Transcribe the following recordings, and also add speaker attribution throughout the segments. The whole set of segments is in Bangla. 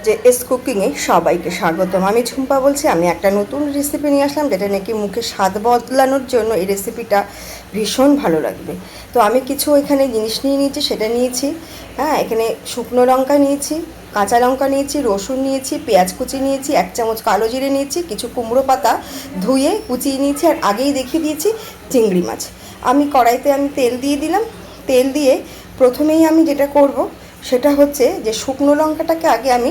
Speaker 1: যে এস কুকিংয়ে সবাইকে স্বাগতম। আমি ঝুম্পা বলছি। আমি একটা নতুন রেসিপি নিয়ে আসলাম, যেটা নাকি মুখে স্বাদ বদলানোর জন্য এই রেসিপিটা ভীষণ ভালো লাগবে। তো আমি কিছু এখানে জিনিস নিয়ে নিয়েছি, সেটা নিয়েছি। এখানে শুকনো লঙ্কা নিয়েছি, কাঁচা লঙ্কা নিয়েছি, রসুন নিয়েছি, পেঁয়াজ কুচি নিয়েছি, 1 চামচ কালো জিরে নিয়েছি, কিছু কুমড়ো পাতা ধুয়ে কুচিয়ে নিয়েছি, আর আগেই দেখিয়ে দিয়েছি চিংড়ি মাছ। আমি কড়াইতে তেল দিয়ে দিলাম। তেল দিয়ে প্রথমেই আমি যেটা করব সেটা হচ্ছে যে শুকনো লঙ্কাটাকে আগে আমি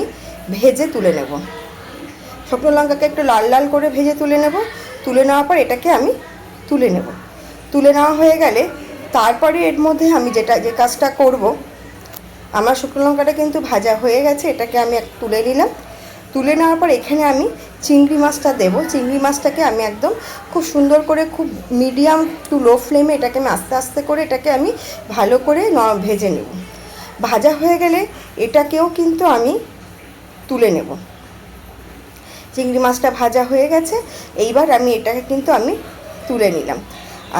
Speaker 1: ভেজে তুলে নেব। শুকনো লঙ্কাকে একটু লাল লাল করে ভেজে তুলে নেব। তুলে নেওয়ার পর এটাকে আমি তুলে নেব। তুলে নেওয়া হয়ে গেলে তারপরে এর মধ্যে আমি যে কাজটা করব, আমার শুকনো লঙ্কাটা কিন্তু ভাজা হয়ে গেছে, এটাকে আমি তুলে নিলাম। তুলে নেওয়ার পর এখানে আমি চিংড়ি মাছটা দেবো। চিংড়ি মাছটাকে আমি একদম খুব সুন্দর করে, খুব মিডিয়াম টু লো ফ্লেমে এটাকে আমি আস্তে আস্তে করে এটাকে আমি ভালো করে ভেজে নেব। ভাজা হয়ে গেলে এটাকেও কিন্তু আমি তুলে নেব। চিংড়ি মাছটা ভাজা হয়ে গেছে, এইবার আমি এটাকে কিন্তু আমি তুলে নিলাম।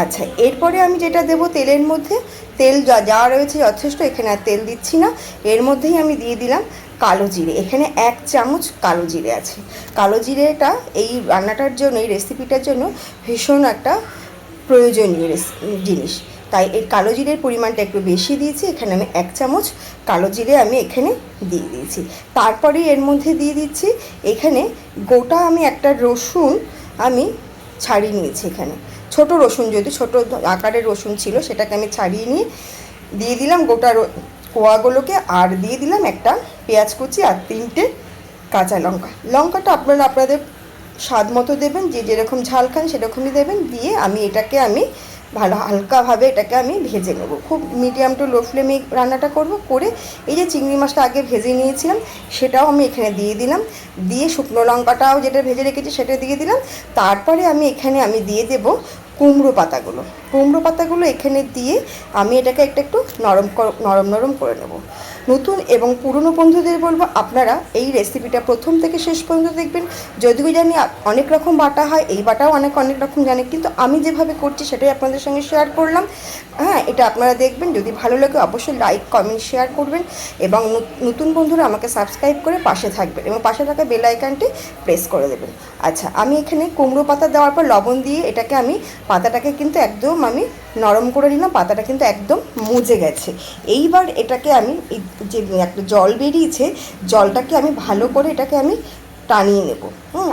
Speaker 1: আচ্ছা, এরপরে আমি যেটা দেব তেলের মধ্যে, তেল যা রয়েছে যথেষ্ট, এখানে আর তেল দিচ্ছি না। এর মধ্যেই আমি দিয়ে দিলাম কালো জিরে। এখানে 1 চামচ কালো জিরে আছে। কালো জিরেটা এই রান্নাটার জন্য, এই রেসিপিটার জন্য ভীষণ একটা প্রয়োজনীয় জিনিস, তাই এই কালো জিরের পরিমাণটা একটু বেশি দিয়েছি। এখানে আমি 1 চামচ কালো জিরে আমি এখানে দিয়ে দিয়েছি। তারপরে এর মধ্যে দিয়ে দিচ্ছি এখানে গোটা আমি একটা রসুন আমি ছাড়িয়ে নিয়েছি। এখানে ছোট রসুন, যদি ছোট আকারের রসুন ছিল, সেটাকে আমি ছাড়িয়ে নিয়ে দিয়ে দিলাম গোটা কোয়াগুলোকে, আর দিয়ে দিলাম একটা পেঁয়াজ কুচি আর 3টে কাঁচা লঙ্কা। লঙ্কাটা আপনারা আপনাদের স্বাদ মতো দেবেন, যে যেরকম ঝাল খান সেরকমই দেবেন। দিয়ে আমি এটাকে ভালো হালকাভাবে এটাকে আমি ভেজে নেব। খুব মিডিয়াম টু লো ফ্লেমে রান্নাটা করব। করে এই যে চিংড়ি মাছটা আগে ভেজে নিয়েছিলাম সেটাও আমি এখানে দিয়ে দিলাম। দিয়ে শুকনো লঙ্কাটাও যেটা ভেজে রেখেছি সেটা দিয়ে দিলাম। তারপরে আমি এখানে দিয়ে দেব কুমড়ো পাতাগুলো। কুমড়ো পাতাগুলো এখানে দিয়ে আমি এটাকে একটু নরম করে নেব। নতুন এবং পুরনো বন্ধুদের বলবো, আপনারা এই রেসিপিটা প্রথম থেকে শেষ পর্যন্ত দেখবেন। যদিও জানি অনেক রকম বাটা হয়, এই বাটাও অনেক রকম জানে, কিন্তু আমি যেভাবে করছি সেটাই আপনাদের সঙ্গে শেয়ার করলাম। এটা আপনারা দেখবেন। যদি ভালো লাগে অবশ্যই লাইক, কমেন্ট, শেয়ার করবেন, এবং নতুন বন্ধুরা আমাকে সাবস্ক্রাইব করে পাশে থাকবেন এবং পাশে থাকা বেল আইকনটি প্রেস করে দেবেন। আচ্ছা, আমি এখানে কুমড়ো পাতা দেওয়ার পর লবণ দিয়ে এটাকে পাতাটাকে কিন্তু একদম আমি নরম করে নিলাম। পাতাটা কিন্তু একদম মুজে গেছে। এইবার এটাকে আমি যে একটা জল বেরিয়েছে, জলটাকে আমি ভালো করে এটাকে আমি টানিয়ে নেব।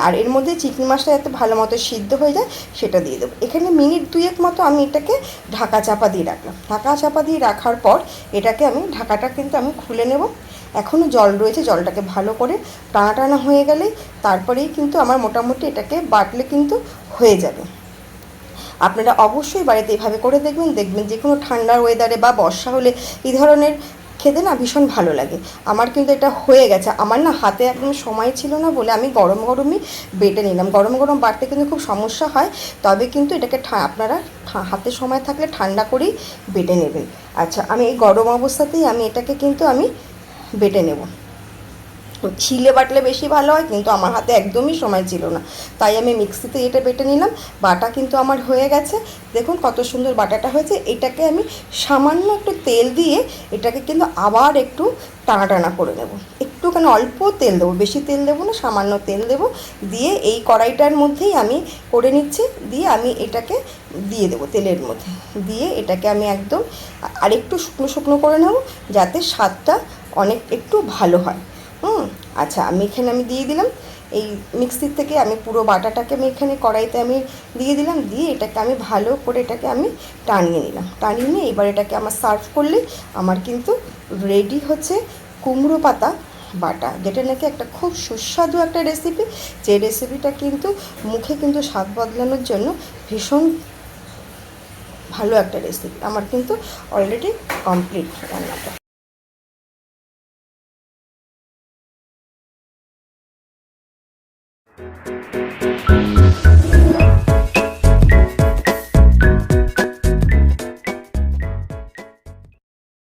Speaker 1: আর এর মধ্যে চিংড়ি মাছটা যাতে ভালো মতো সিদ্ধ হয়ে যায় সেটা দিয়ে দেবো। এখানে মিনিট 2 মতো আমি এটাকে ঢাকা চাপা দিয়ে রাখলাম। ঢাকা চাপা দিয়ে রাখার পর এটাকে আমি ঢাকাটা কিন্তু আমি খুলে নেব। এখনও জল রয়েছে, জলটাকে ভালো করে টানা হয়ে গেলে তারপরেই কিন্তু আমার মোটামুটি এটাকে বাটলে কিন্তু হয়ে যাবে। আপনারা অবশ্যই বাড়িতে এভাবে করে দেখবেন। যে কোনো ঠান্ডার ওয়েদারে বা বর্ষা হলে এই ধরনের খেতে না ভীষণ ভালো লাগে। আমার কিন্তু এটা হয়ে গেছে। আমার হাতে একদম সময় ছিল না বলে আমি গরমই বেটে নিলাম। গরম বাটতে কিন্তু খুব সমস্যা হয়, তবে কিন্তু এটাকে আপনারা হাতে সময় থাকলে ঠান্ডা করেই বেটে নেবেন। আচ্ছা, আমি এই গরম অবস্থাতেই এটাকে কিন্তু বেটে নেব। ছিলে বাটলে বেশি ভালো হয়, কিন্তু আমার হাতে একদমই সময় ছিল না, তাই আমি মিক্সিতে এটা বেটে নিলাম। বাটা কিন্তু আমার হয়ে গেছে। দেখুন কত সুন্দর বাটাটা হয়েছে। এটাকে আমি সামান্য একটু তেল দিয়ে এটাকে কিন্তু আবার একটু টানা করে নেব। একটুখানি অল্প তেল দেবো, বেশি তেল দেবো না, সামান্য তেল দেবো। দিয়ে এই কড়াইটার মধ্যেই আমি করে নিচ্ছি। দিয়ে আমি এটাকে দিয়ে দেবো তেলের মধ্যে। দিয়ে এটাকে আমি একদম আরেকটু শুকনো করে নেব, যাতে স্বাদটা একটু ভালো হয়। আচ্ছা, আমি দিয়ে দিলাম এই মিক্সির থেকে পুরো বাটাটাকে আমি এখানে কড়াইতে দিয়ে দিলাম। দিয়ে এটাকে আমি ভালো করে এটাকে টানিয়ে নিলাম। টানিয়ে নিয়ে এবার এটাকে আমার সার্ভ করলে আমার কিন্তু রেডি হচ্ছে কুমড়ো পাতা বাটা, যেটা নাকি একটা খুব সুস্বাদু একটা রেসিপি। যে রেসিপিটা কিন্তু মুখে কিন্তু স্বাদ বদলানোর জন্য ভীষণ ভালো একটা রেসিপি। আমার কিন্তু অলরেডি কমপ্লিট রান্নাটা।